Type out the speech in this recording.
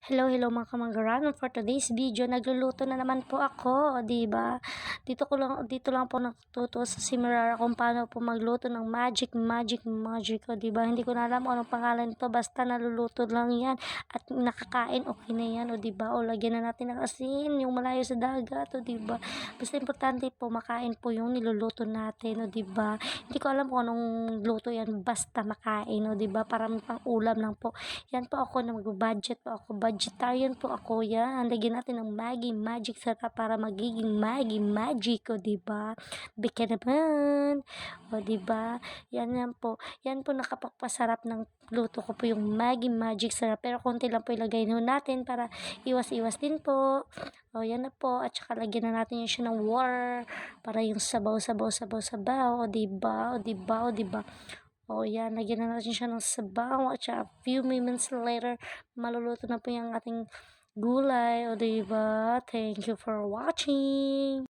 Hello mga kamanggaran. For today's video, nagluluto na naman po ako, 'di ba? Dito lang po natuto sa Simirara kung paano po magluto ng magic, o 'di ba? Hindi ko na alam kung anong pangalan nito, basta naluluto lang 'yan at nakakain, okay na 'yan, o 'di ba? O lagyan na natin ng asin, yung malayo sa dagat, o 'di ba? Basta importante po makain po yung niluluto natin, o 'di ba? Hindi ko alam kung anong luto 'yan, basta makain, o 'di ba? Parang pang ulam lang po. Yan po ako na mag-budget po ako. Vegetarian po ako yan. Lagyan natin ng Maggi Magic Sarap para magiging Maggi Magic, o diba? Bika naman. O diba? Yan po. Yan po nakapagpasarap ng luto ko po yung Maggi Magic Sarap. Pero konti lang po ilagay natin para iwas-iwas din po. O yan na po. At saka lagyan na natin yung siya ng water para yung sabaw. O diba? O diba? O diba? O yan, lagyan na natin siya ng sabaw at saka a few moments later, maluluto na po yung ating gulay. O diba? Thank you for watching!